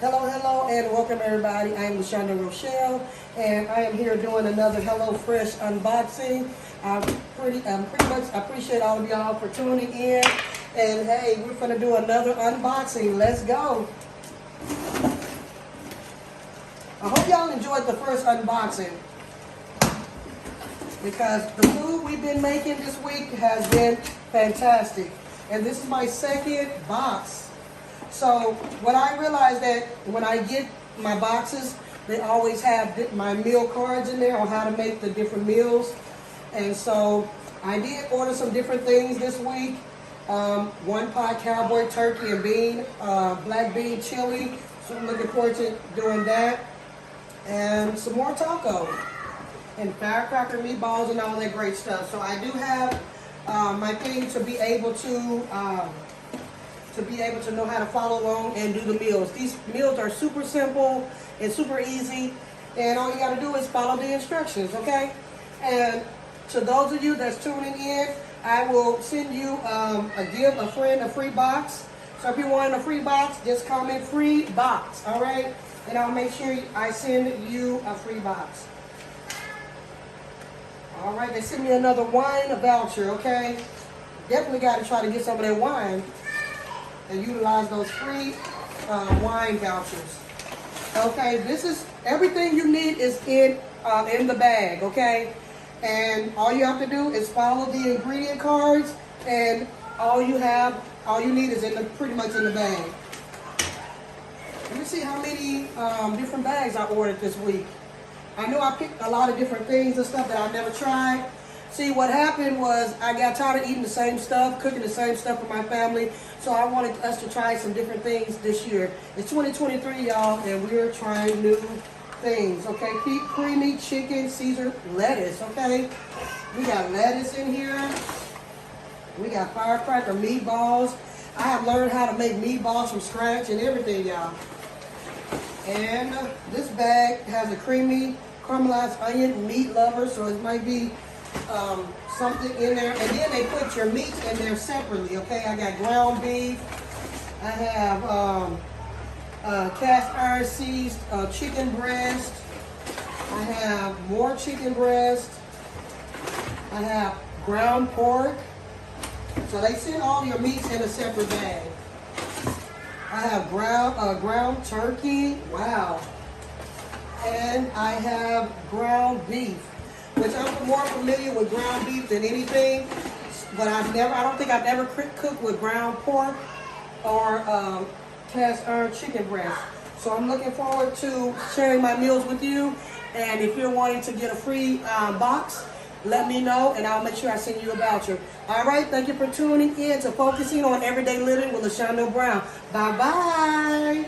Hello, and welcome everybody. I am LaShonda Rochelle, and I am here doing another Hello Fresh unboxing. I pretty much appreciate all of y'all for tuning in. And hey, we're gonna do another unboxing. Let's go. I hope y'all enjoyed the first unboxing, because the food we've been making this week has been fantastic. And this is my second box. So what I realized that when I get my boxes, they always have my meal cards in there on how to make the different meals. And so I did order some different things this week. One pot cowboy turkey and bean, black bean chili. So I'm looking forward to doing that. And some more tacos. And firecracker meatballs and all that great stuff. So I do have my thing to be able to know how to follow along and do the meals. These meals are super simple and super easy, and all you got to do is follow the instructions, okay? And to those of you that's tuning in, I will send you a friend a free box. So if you want a free box, just comment free box, all right? And I'll make sure I send you a free box. All right, they sent me another wine voucher, okay? Definitely got to try to get some of that wine and utilize those free wine vouchers. Okay, this is everything you need is in the bag, okay? And all you have to do is follow the ingredient cards, and all you need is pretty much in the bag. Let me see how many different bags I ordered this week. I know I picked a lot of different things and stuff that I've never tried. See, what happened was I got tired of eating the same stuff, cooking the same stuff for my family, so I wanted us to try some different things this year. It's 2023, y'all, and we're trying new things, okay? Creamy chicken Caesar lettuce, okay? We got lettuce in here. We got firecracker meatballs. I have learned how to make meatballs from scratch and everything, y'all. And this bag has a creamy caramelized onion meat lover, so it might be something in there. And then they put your meats in there separately, okay? I got ground beef. I have cast iron seasoned chicken breast. I have more chicken breast. I have ground pork. So they send all your meats in a separate bag. I have ground turkey. Wow. And I have ground beef, which I'm more familiar with ground beef than anything, but I don't think I've ever cooked with ground pork or cast iron chicken breast. So I'm looking forward to sharing my meals with you. And if you're wanting to get a free box, let me know, and I'll make sure I send you a voucher. All right, thank you for tuning in to Focusing on Everyday Living with LaShonda Brown. Bye-bye.